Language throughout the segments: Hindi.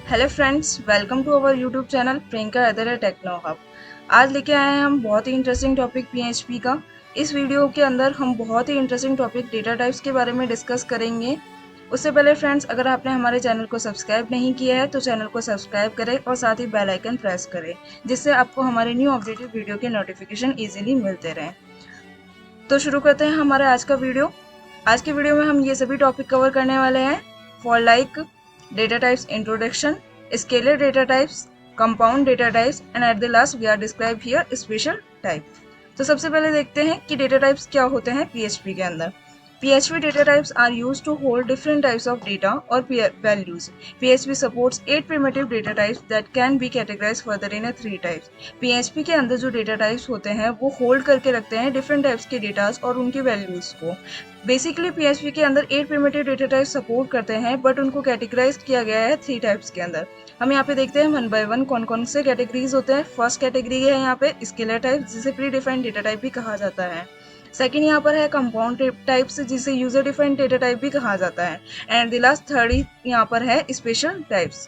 Hello friends, welcome to our YouTube channel Priyanka other techno hub. आज लेके आए हैं हम बहुत ही इंटरेस्टिंग टॉपिक पीएचपी का। इस वीडियो के अंदर हम बहुत ही इंटरेस्टिंग टॉपिक डेटा टाइप्स के बारे में डिस्कस करेंगे। उससे पहले फ्रेंड्स, अगर आपने हमारे चैनल को सब्सक्राइब नहीं किया है तो चैनल को सब्सक्राइब करें और साथ ही बेल आइकन प्रेस करें, जिससे आपको हमारे न्यू अपडेटेड वीडियो के नोटिफिकेशन ईजिली मिलते रहें। तो शुरू करते हैं हमारा आज का वीडियो। आज के वीडियो में हम ये सभी टॉपिक कवर करने वाले हैं। For like data types introduction, scalar data types, compound data types and at the last we are describe here special type. तो सबसे पहले देखते हैं कि डेटा टाइप्स क्या होते हैं पीएचपी के अंदर। PHP data types are used to hold different types of data or values. PHP supports 8 primitive data types that can be categorized further in 3 types. PHP के अंदर जो data types होते हैं वो hold करके रखते हैं different types के data और उनकी values को। बेसिकली PHP के अंदर 8 primitive data types सपोर्ट करते हैं, बट उनको कैटेगराइज किया गया है 3 टाइप्स के अंदर। हम यहाँ पे देखते हैं वन बाय वन कौन कौन से कैटेगरीज होते हैं। फर्स्ट कैटेगरी है यहाँ पे स्केलर टाइप, जिसे प्री डिफाइंड डेटा टाइप भी कहा जाता है। सेकंड यहाँ पर है कंपाउंड टाइप्स, जिसे यूजर डिफाइंड डेटा टाइप भी कहा जाता है। एंड द लास्ट थर्ड यहाँ पर है special types.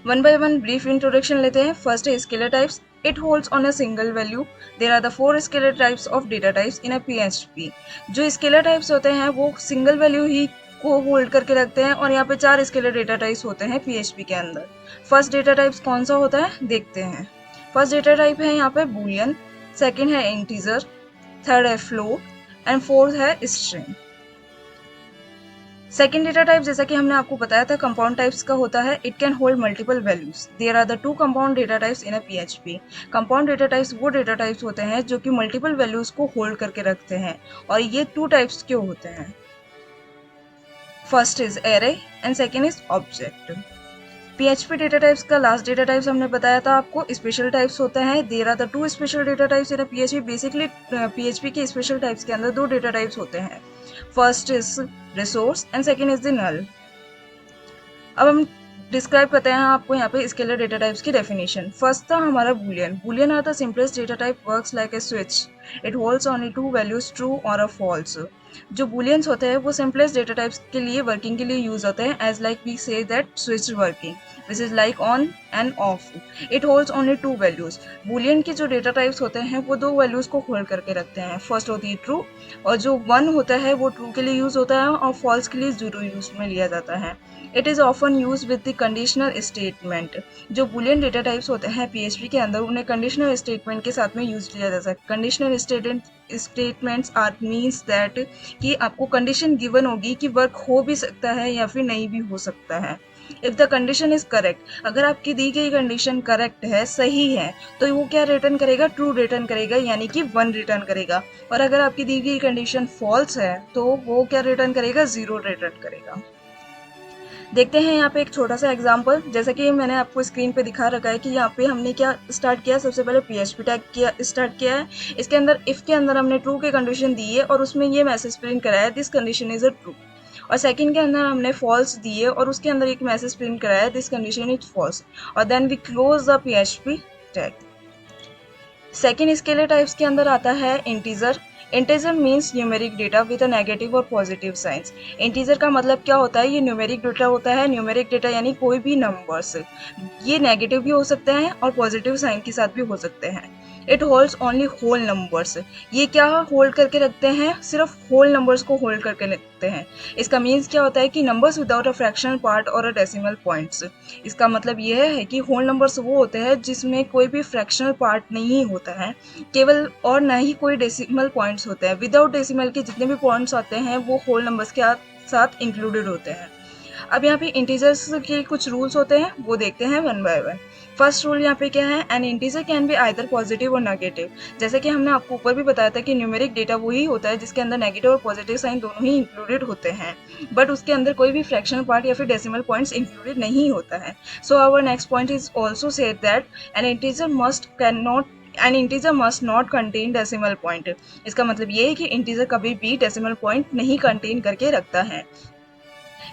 One by one brief introduction लेते हैं। फर्स्ट है scalar types. It holds on a single value. There are the 4 scalar types of data types in a PHP। जो स्केलर टाइप्स होते हैं वो सिंगल वैल्यू ही को होल्ड करके रखते हैं, और यहाँ पे 4 स्केलर डेटा टाइप्स होते हैं PHP के अंदर। फर्स्ट डेटा टाइप्स कौन सा होता है देखते हैं। फर्स्ट डेटा टाइप है यहाँ पे बूलियन, सेकेंड है इंटीजर, थर्ड है फ्लोट एंड फोर्थ है स्ट्रिंग। सेकेंड डेटा टाइप जैसा कि हमने आपको बताया था कंपाउंड टाइप्स का होता है। It can hold multiple values. There are the 2 compound data types in a PHP। Compound data types वो डेटा टाइप्स होते हैं जो कि मल्टीपल वैल्यूज को होल्ड करके रखते हैं, और ये 2 टाइप्स के होते हैं। First is array and second is object. PHP data types का लास्ट डेटा टाइप्स हमने बताया था आपको स्पेशल टाइप्स होता है। There are the 2 special data types in PHP। Basically PHP के स्पेशल टाइप्स के अंदर 2 डेटा टाइप्स होते हैं। First is resource and second is the null. अब हम डिस्क्राइब करते हैं आपको यहाँ पे स्केलर डेटा टाइप्स की डेफिनेशन। फर्स्ट था हमारा Boolean. Boolean are the simplest data type, works like a switch. It holds only 2 values, true और अ फॉल्स। जो बूलियंस होते हैं वो सिंपलेस्ट डेटा टाइप्स के लिए वर्किंग के लिए यूज होते हैं। As like we say that switch working, which is like on and off. It holds only 2 values. Boolean के जो डेटा टाइप्स होते हैं वो 2 वैल्यूज को होल्ड करके रखते हैं। फर्स्ट होती है ट्रू, और जो 1 होता है वो ट्रू के लिए यूज होता है और फॉल्स के लिए जीरो यूज में लिया जाता है। It is often use with the conditional statement. जो बूलियन डेटा टाइप्स होते हैं PHP के अंदर उन्हें कंडीशनल स्टेटमेंट के साथ में यूज किया जा सकता है। Conditional statements are means that कि आपको कंडीशन गिवन होगी कि वर्क हो भी सकता है या फिर नहीं भी हो सकता है। If the condition is correct, अगर आपकी दी गई कंडीशन करेक्ट है, सही है, तो वो क्या रिटर्न करेगा? ट्रू रिटर्न करेगा, यानी कि 1 रिटर्न करेगा। और अगर आपकी दी गई कंडीशन फॉल्स है तो वो क्या रिटर्न करेगा? 0 रिटर्न करेगा। देखते हैं यहाँ पे एक छोटा सा एग्जांपल। जैसा कि मैंने आपको स्क्रीन पे दिखा रखा है कि यहाँ पे हमने क्या स्टार्ट किया। सबसे पहले PHP टैग स्टार्ट किया है। इसके अंदर इफ के अंदर हमने ट्रू की कंडीशन दी है और उसमें ये मैसेज प्रिंट कराया है, this condition is a true. और सेकंड के अंदर हमने फॉल्स दी है और उसके अंदर एक मैसेज प्रिंट कराया है, दिस कंडीशन इज फॉल्स। और then we close the PHP tag. Second scalar types के अंदर आता है integer. Integer means numeric data with a negative और पॉजिटिव साइंस। इंटीजर का मतलब क्या होता है? ये न्यूमेरिक डेटा होता है। न्यूमेरिक डेटा यानी कोई भी नंबर्स, ये नेगेटिव भी हो सकते हैं और पॉजिटिव साइन के साथ भी हो सकते हैं। It holds only whole numbers. ये क्या होल्ड करके रखते हैं? सिर्फ होल नंबर्स को होल्ड करके रखते हैं। इसका मीन्स क्या होता है कि numbers without a fractional part और अ डेसिमल पॉइंट्स। इसका मतलब ये है कि होल नंबर्स वो होते हैं जिसमें कोई भी फ्रैक्शनल पार्ट नहीं होता है केवल, और ना ही कोई डेसिमल पॉइंट्स होते हैं। विदाउट डेसिमल के जितने भी पॉइंट्स आते हैं वो होल नंबर्स के साथ इंक्लूडेड होते हैं। अब यहाँ पे इंटीजर्स के कुछ रूल्स होते हैं, वो देखते हैं one by one. First rule यहाँ पे क्या है? N integer can be either positive और नेगेटिव। जैसे कि हमने आपको ऊपर भी बताया था कि न्यूमेरिक डेटा वही होता है जिसके अंदर नेगेटिव और पॉजिटिव साइन दोनों ही इंक्लूडेड होते हैं, बट उसके अंदर कोई भी फ्रैक्शनल पार्ट या फिर डेसिमल पॉइंट्स इंक्लूडेड नहीं होता है। So our next point is also said that an integer must not contain decimal point. इसका मतलब ये है कि इंटीजर कभी भी डेसिमल पॉइंट नहीं कंटेन करके रखता है।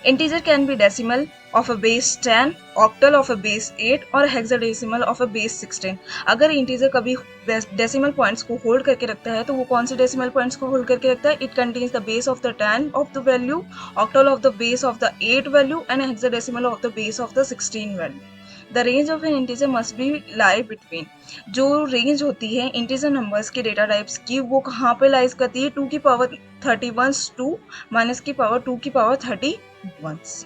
Integer can be decimal of a base 10, octal of a base 8 और hexadecimal of a base 16. अगर इंटीजर कभी डेसिमल पॉइंट्स को होल्ड करके रखता है तो वो कौन से डेसिमल पॉइंट्स को होल्ड करके रखता है? It contains the base of the 10 of the value, octal of the base of the 8 value and hexadecimal of the base of the 16 value. The range of N integer must be lie between. जो रेंज होती है इंटीजर नंबर्स के डेटा टाइप्स की वो कहाँ पे लाइज करती है? 2 की पावर 31 टू माइनस की पावर 2 की पावर 31.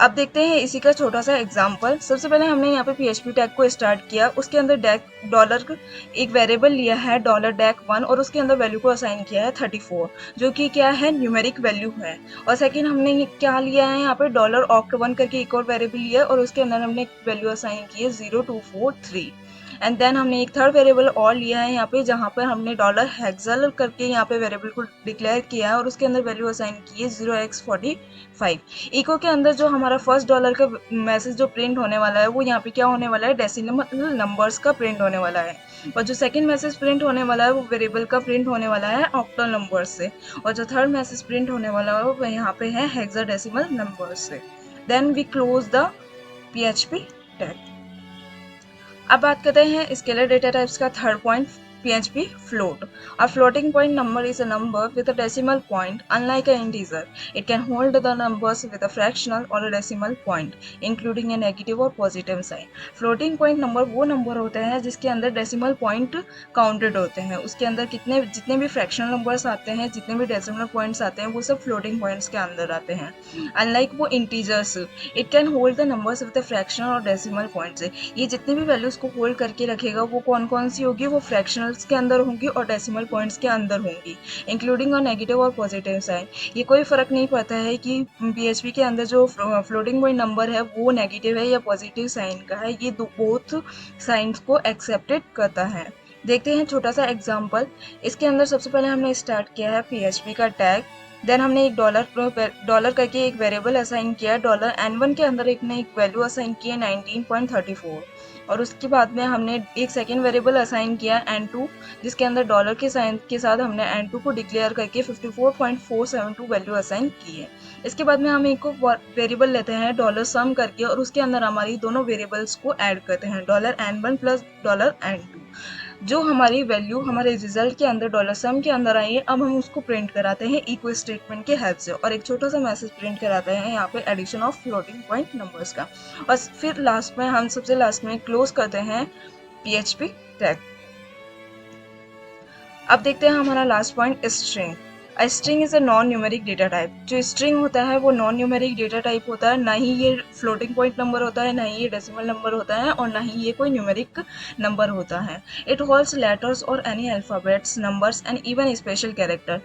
अब देखते हैं इसी का छोटा सा एग्जाम्पल. सबसे पहले हमने यहाँ पे PHP टैग को स्टार्ट किया. उसके अंदर डॉलर एक वेरिएबल लिया है $1 और उसके अंदर वैल्यू को असाइन किया है 34 जो कि क्या है? न्यूमेरिक वैल्यू है. और सेकंड हमने क्या लिया है यहाँ पे $oct1 करके एक और वेरिएबल लिया है और उसके अंदर हमने एक वैल्यू असाइन की है 0243. एंड देन हमने एक थर्ड वेरिएबल और लिया है यहाँ पे जहाँ पर हमने $हेक्सल करके यहाँ पे वेरिएबल को डिक्लेयर किया है और उसके अंदर वैल्यू असाइन की है 0x45. इको के अंदर जो हमारा फर्स्ट डॉलर का मैसेज जो प्रिंट होने वाला है वो यहाँ पे क्या होने वाला है? डेसिमल नंबर्स का प्रिंट होने वाला है. और जो सेकंड मैसेज प्रिंट होने वाला है वो वेरिएबल का प्रिंट होने वाला है ऑक्टल नंबर से. और जो थर्ड मैसेज प्रिंट होने वाला है वो यहाँ पे है हेक्साडेसिमल नंबर से. Then we close the PHP tag. अब बात करते हैं स्केलर डेटा टाइप्स का third point, PHP float. A floating point number is a number with a decimal point. Unlike an integer, it can hold the numbers with a fractional or a decimal point, including a negative or positive sign. Floating point number वो नंबर होते हैं जिसके अंदर decimal point counted होते हैं. उसके अंदर जितने भी fractional numbers आते हैं, जितने भी decimal points आते हैं, वो सब floating points के अंदर आते हैं. Unlike वो integers, it can hold the numbers with a fractional or decimal points. ये जितने भी values को hold करके रखेगा वो कौन कौन सी होगी? वो fractional के अंदर होंगी और डेसिमल पॉइंट्स के अंदर होंगी, इंक्लूडिंग और नेगेटिव और पॉजिटिव साइन. ये कोई फर्क नहीं पड़ता है कि PHP के अंदर जो फ्लोटिंग पॉइंट नंबर है वो नेगेटिव है या पॉजिटिव साइन का है. ये बोथ साइंस को एक्सेप्टेड करता है. देखते हैं छोटा सा एग्जाम्पल. इसके अंदर सबसे पहले हमने स्टार्ट किया है PHP का टैग. देन हमने एक डॉलर करके एक वेरिएबल असाइन किया. $N1 के अंदर एक वैल्यू असाइन की है 19.34 और उसके बाद में हमने एक सेकेंड वेरिएबल असाइन किया N2 जिसके अंदर डॉलर के साइन के साथ हमने N2 को डिक्लेयर करके 54.472 वैल्यू असाइन की है. इसके बाद में हम एक वेरिएबल लेते हैं $sum करके और उसके अंदर हमारी दोनों वेरिएबल्स को ऐड करते हैं $N1 प्लस $N2. जो हमारी वैल्यू हमारे रिजल्ट के अंदर $sum के अंदर आई है अब हम उसको प्रिंट कराते हैं इक्वल स्टेटमेंट के हेल्प से और एक छोटा सा मैसेज प्रिंट कराते हैं यहाँ पे addition of floating point numbers का. और फिर लास्ट में हम सबसे लास्ट में क्लोज करते हैं PHP टैग. अब देखते हैं हमारा last point, string. A string is a non-numeric data type. जो string होता है वो non-numeric data type होता है. ना ही ये floating point number होता है, ना ही ये decimal number होता है और ना ही ये कोई numeric number होता है. It holds letters or any alphabets, numbers and even special character.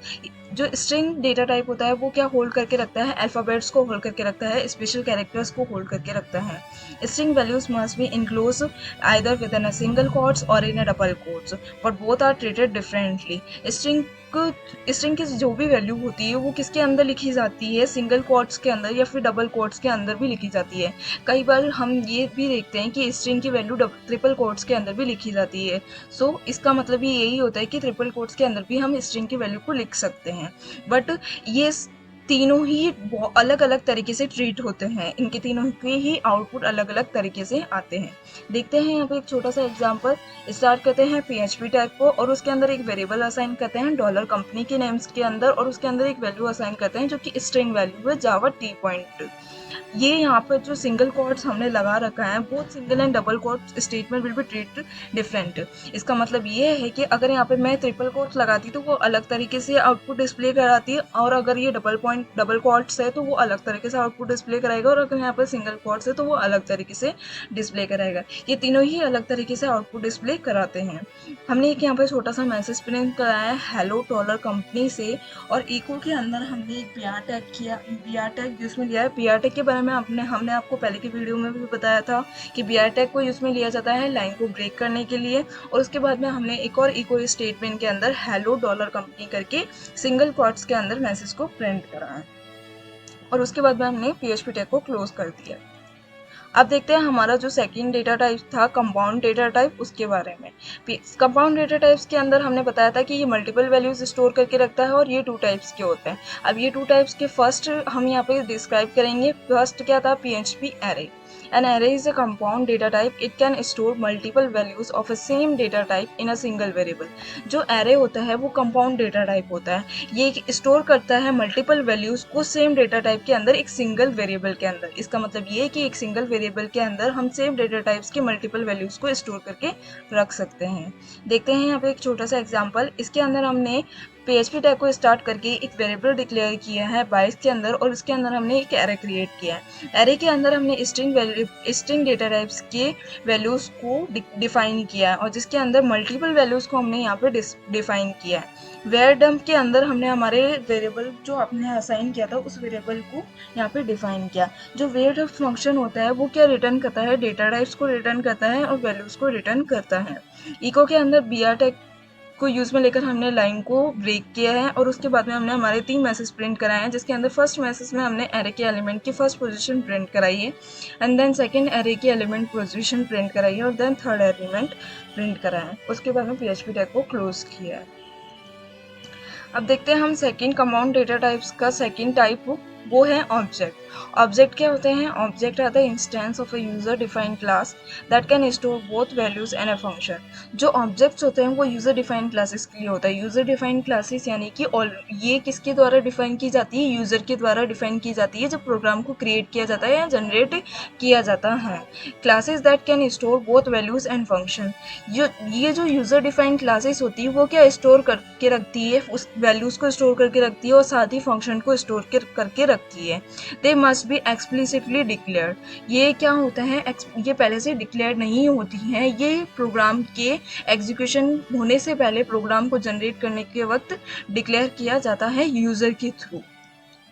जो स्ट्रिंग डेटा टाइप होता है वो क्या होल्ड करके रखता है? अल्फ़ाबेट्स को होल्ड करके रखता है, स्पेशल कैरेक्टर्स को होल्ड करके रखता है. String values must be enclose either within a single quotes और in a double quotes but both are treated differently. String की जो भी वैल्यू होती है वो किसके अंदर लिखी जाती है? सिंगल कोट्स के अंदर या फिर डबल कोट्स के अंदर भी लिखी जाती है. कई बार हम ये भी देखते हैं कि स्ट्रिंग की वैल्यू ट्रिपल कोट्स के अंदर भी लिखी जाती है. सो इसका मतलब ही यही होता है कि ट्रिपल कोट्स के अंदर भी हम स्ट्रिंग की वैल्यू को लिख सकते हैं. बट ये तीनों ही अलग अलग तरीके से ट्रीट होते हैं. इनके तीनों के ही आउटपुट अलग अलग तरीके से आते हैं. देखते हैं यहाँ पे एक छोटा सा एग्जांपल. स्टार्ट करते हैं PHP टैग को और उसके अंदर एक वेरिएबल असाइन करते हैं डॉलर कंपनी के नेम्स के अंदर और उसके अंदर एक वैल्यू असाइन करते हैं जो कि स्ट्रिंग वैल्यू है जावा टी पॉइंट. ये यहाँ पर जो सिंगल कोट्स हमने लगा रखा है both single and double quotes statement will be treat different. इसका मतलब ये है कि अगर यहाँ पे मैं ट्रिपल कोट्स लगाती तो वो अलग तरीके से आउटपुट डिस्प्ले कराती है और अगर ये डबल कोट्स है तो वो अलग तरीके से आउटपुट डिस्प्ले कराएगा और अगर यहाँ पर सिंगल कोट्स है तो वो अलग तरीके से डिस्प्ले कराएगा. ये तीनों ही अलग तरीके से आउटपुट डिस्प्ले कराते हैं. हमने एक यहाँ पर छोटा सा मैसेज प्रिंट कराया है हेलो डॉलर कंपनी से और इको के अंदर हमने एक BR टैग यूज में लिया है. BR टैग के बारे में हमने आपको पहले की वीडियो में भी बताया था कि BR टैग को यूज में लिया जाता है लाइन को ब्रेक करने के लिए. और उसके बाद में हमने एक और इको स्टेटमेंट के अंदर हेलो डॉलर कंपनी करके सिंगल कोट्स के अंदर मैसेज को प्रिंट करा है और उसके बाद में हमने PHP टैग को क्लोज कर दिया. अब देखते हैं हमारा जो सेकंड डेटा टाइप था कंपाउंड डेटा टाइप, उसके बारे में। कंपाउंड डेटा टाइप्स के अंदर हमने बताया था कि ये मल्टीपल वैल्यूज स्टोर करके रखता है और ये 2 टाइप्स के होते हैं। अब ये 2 टाइप्स के फर्स्ट हम यहाँ पे डिस्क्राइब करेंगे। फर्स्ट क्या था, PHP array. An array is a compound data type. It can store multiple values of a same data type in a single variable. जो array होता है वो compound data type होता है। ये स्टोर करता है मल्टीपल वैल्यूज को सेम डेटा टाइप के अंदर एक सिंगल वेरिएबल के अंदर। इसका मतलब ये है कि एक सिंगल वेरिएबल के अंदर हम सेम डेटा टाइप्स के मल्टीपल वैल्यूज को स्टोर करके रख सकते हैं। देखते हैं यहाँ पे एक छोटा सा एग्जांपल। इसके अंदर हमने PHP टैग को स्टार्ट करके एक वेरिएबल डिक्लेयर किया है 22 के अंदर और उसके अंदर हमने एक एरे क्रिएट किया है। एरे के अंदर हमने स्ट्रिंग डेटा टाइप्स के वैल्यूज को डिफाइन किया है और जिसके अंदर मल्टीपल वैल्यूज को हमने यहाँ पे डिफाइन किया है। वेयर डम्प के अंदर हमने हमारे वेरिएबल जो आपने असाइन किया था उस वेरिएबल को यहाँ पे डिफाइन किया। जो वेयर डम्प फंक्शन होता है वो क्या रिटर्न करता है, डेटा टाइप्स को रिटर्न करता है और वैल्यूज को रिटर्न करता है। इको के अंदर br टैग को यूज में लेकर हमने लाइन को ब्रेक किया है और उसके बाद में हमने हमारे 3 मैसेज प्रिंट कराए हैं, जिसके अंदर फर्स्ट मैसेज में हमने एरे के एलिमेंट की फर्स्ट पोजीशन प्रिंट कराई है एंड देन सेकंड एरे की एलिमेंट पोजीशन प्रिंट कराई है और देन थर्ड एलिमेंट प्रिंट कराया है। उसके बाद में PHP टैग को क्लोज किया है। अब देखते हैं हम सेकंड कंपाउंड डेटा टाइप्स का सेकंड टाइप, वो है ऑब्जेक्ट। ऑब्जेक्ट क्या होते हैं? Object are the instance of a user defined class that can store both values and a function. जो ऑब्जेक्ट्स होते हैं वो यूजर डिफाइंड क्लासेस के लिए होता है। यूजर डिफाइंड क्लासेस यानी कि ये किसके द्वारा डिफाइन की जाती है? यूजर के द्वारा डिफाइन की जाती है जब प्रोग्राम को क्रिएट किया जाता है या जनरेट किया जाता है। Classes that can store both values and function. ये जो यूजर डिफाइंड क्लासेस होती है वो क्या स्टोर करके रखती है? उस वैल्यूज को स्टोर करके रखती है और साथ ही फंक्शन को स्टोर करके रखती है। They must be explicitly declared. ये क्या होता है? ये पहले से डिक्लेयर नहीं होती हैं, ये प्रोग्राम के एग्जीक्यूशन होने से पहले प्रोग्राम को जनरेट करने के वक्त डिक्लेयर किया जाता है यूजर के थ्रू।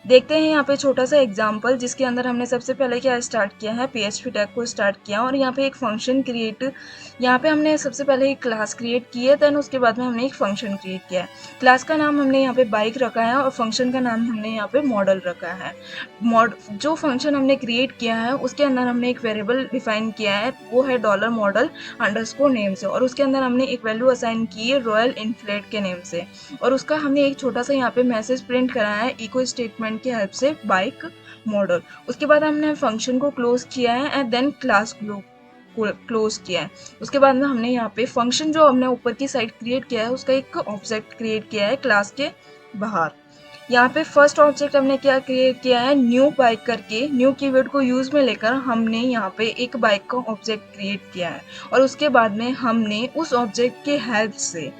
देखते हैं यहाँ पे छोटा सा एग्जाम्पल, जिसके अंदर हमने सबसे पहले क्या स्टार्ट किया है, PHP टैग को स्टार्ट किया और यहाँ पे एक फंक्शन क्रिएट, यहाँ पे हमने सबसे पहले एक क्लास क्रिएट की है, देन उसके बाद में हमने एक फंक्शन क्रिएट किया है। क्लास का नाम हमने यहाँ पे बाइक रखा है और फंक्शन का नाम हमने यहाँ पे मॉडल रखा है। जो फंक्शन हमने क्रिएट किया है उसके अंदर हमने एक वेरिएबल डिफाइन किया है, वो है $model_name से और उसके अंदर हमने एक वैल्यू असाइन की है रॉयल इन्फ्लेट के नेम से और उसका हमने एक छोटा सा यहाँ पे मैसेज प्रिंट कराया है इको स्टेटमेंट की हेल्प से बाइक मॉडल। उसके बाद हमने फंक्शन को क्लोज किया है एंड देन क्लास क्लोज किया है। उसके बाद में हमने यहाँ पे फंक्शन जो हमने ऊपर की साइड क्रिएट किया है उसका एक ऑब्जेक्ट क्रिएट किया है क्लास के बाहर। यहाँ पे फर्स्ट ऑब्जेक्ट हमने क्या क्रिएट किया है, न्यू बाइक करके, न्यू कीवर्ड को यूज में लेकर हमने यहाँ पे एक बाइक का ऑब्जेक्ट क्रिएट किया है और उसके बाद में हमने उस ऑब्जेक्ट के हेल्प से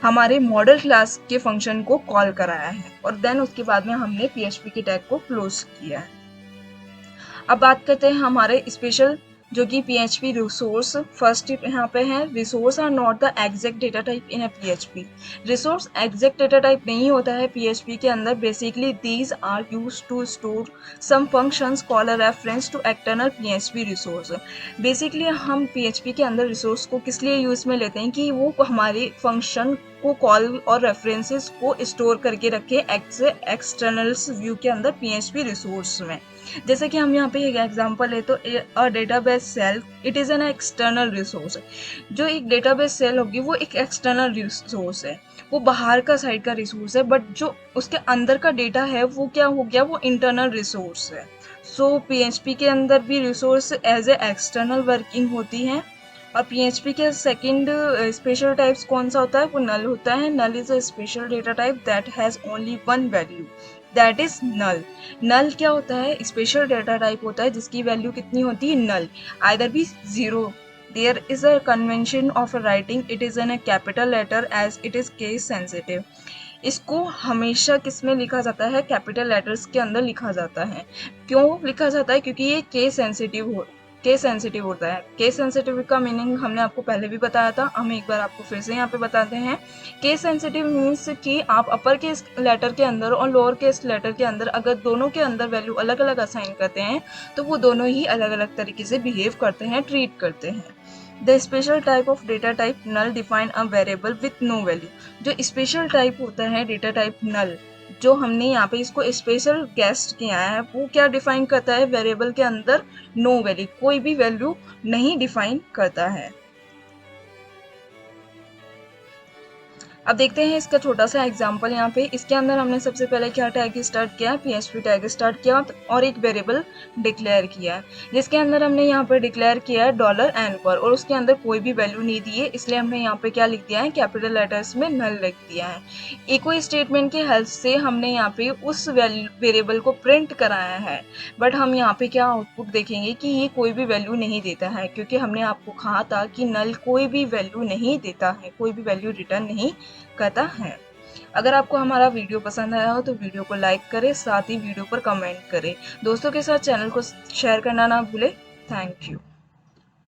हमारे मॉडल क्लास के फंक्शन को कॉल कराया है और देन उसके बाद में हमने PHP के टैग को क्लोज किया है। अब बात करते हैं हमारे स्पेशल जो कि PHP रिसोर्स। फर्स्ट यहाँ पे है, resource are not the exact data type in a PHP। Resource exact data type नहीं होता है PHP के अंदर। Basically these are used to store some functions call a reference to external PHP resource. Basically हम PHP के अंदर रिसोर्स को किस लिए यूज में लेते हैं कि वो हमारे फंक्शन को कॉल और रेफरेंसेस को स्टोर करके रखे एक्सटर्नल व्यू के अंदर PHP रिसोर्स में। जैसे कि हम यहाँ पे एक एग्जांपल है तो a database cell it is an external resource. जो एक डेटाबेस सेल होगी वो एक एक्सटर्नल रिसोर्स है, वो बाहर का साइड का रिसोर्स है, बट जो उसके अंदर का डेटा है वो क्या हो गया, वो इंटरनल रिसोर्स है। सो PHP के अंदर भी resource as a external working होती है। और PHP के सेकंड स्पेशल टाइप्स कौन सा होता है, वो नल होता है। Null is a special data type that has only one value, that is null. Null क्या होता है, स्पेशल डेटा टाइप होता है जिसकी वैल्यू कितनी होती है, null, either be zero. There is a convention of writing it is in a capital letter as it is case sensitive. इसको हमेशा किस में लिखा जाता है, कैपिटल लेटर्स के अंदर लिखा जाता है। क्यों लिखा जाता है, क्योंकि ये केस सेंसिटिव होता है। केस सेंसिटिव का मीनिंग हमने आपको पहले भी बताया था, हम एक बार आपको फिर से यहाँ पे बताते हैं। केस सेंसिटिव मीन्स कि आप अपर केस लेटर के अंदर और लोअर केस लेटर के अंदर अगर दोनों के अंदर वैल्यू अलग अलग असाइन करते हैं तो वो दोनों ही अलग अलग तरीके से बिहेव करते हैं, ट्रीट करते हैं। The special type of data type null define a variable with no value. जो स्पेशल टाइप होता है डेटा टाइप नल, जो हमने यहाँ पे इसको स्पेशल गेस्ट किया है वो क्या डिफाइन करता है, वेरिएबल के अंदर नो वैल्यू, कोई भी वैल्यू नहीं डिफाइन करता है। अब देखते हैं इसका छोटा सा एग्जांपल यहाँ पे। इसके अंदर हमने सबसे पहले क्या टैग स्टार्ट किया, पीएचपी टैग स्टार्ट किया और एक वेरिएबल डिक्लेयर किया है, जिसके अंदर हमने यहाँ पे डिक्लेयर किया है $n पर, और उसके अंदर कोई भी वैल्यू नहीं दी है, इसलिए हमने यहाँ पे क्या लिख दिया है, कैपिटल लेटर्स में नल लिख दिया है। इको स्टेटमेंट की हेल्प से हमने यहाँ पे उस वेरिएबल को प्रिंट कराया है, बट हम यहाँ पे क्या आउटपुट देखेंगे कि ये कोई भी वैल्यू नहीं देता है, क्योंकि हमने आपको कहा था कि नल कोई भी वैल्यू नहीं देता है, कोई भी वैल्यू रिटर्न नहीं करता है। अगर आपको हमारा वीडियो पसंद आया हो तो वीडियो को लाइक करें, साथ ही वीडियो पर कमेंट करें, दोस्तों के साथ चैनल को शेयर करना ना भूलें। Thank you.